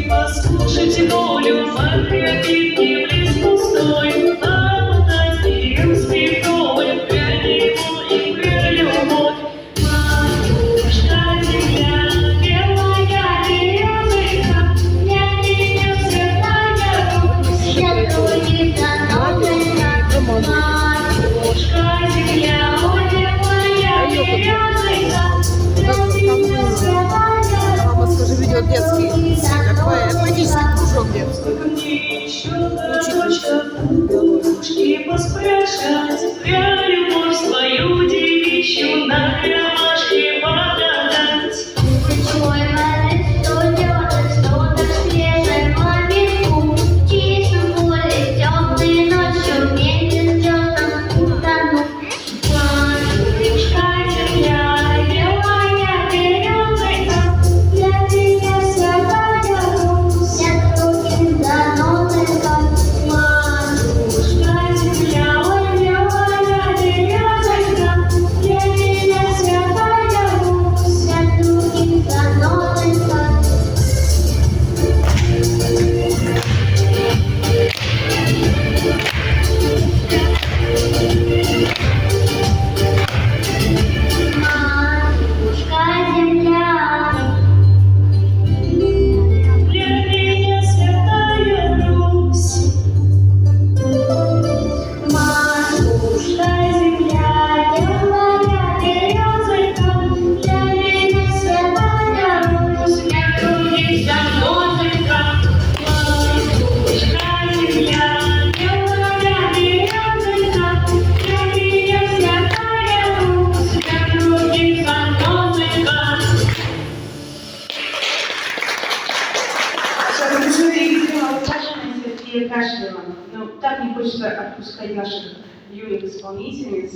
Послушайте волю, смотрите в лес пустой, намотать им святой, для него и для любовь. Матушка земля, белая березка, для меня святая Русь, я твой заносится. Матушка земля, белая березка, для меня святая Мама, скажи, ведет детский, поэтический кружок детский. Девушки поспрашивать, про любовь свою девичью на ромашке подать. Свой малыш, что делать, что-то свежее мамику. В чистом поле, темной ночью, вместе с звездам утону. Матушка земля, белая березка, для меня святая Русь, я другим заносится. Матушка земля, белая березка, для меня святая Русь, я другим заносится. Матушка земля, Для меня святая Русь. матушка земля, белая березка, для меня святая Русь, Для других заносится. Матушка земля, белая березка, для меня святая Русь, для других заносится. Жюри сделала Кашина Сергея Кашина. Но так не хочется отпускать наших юных исполнительниц.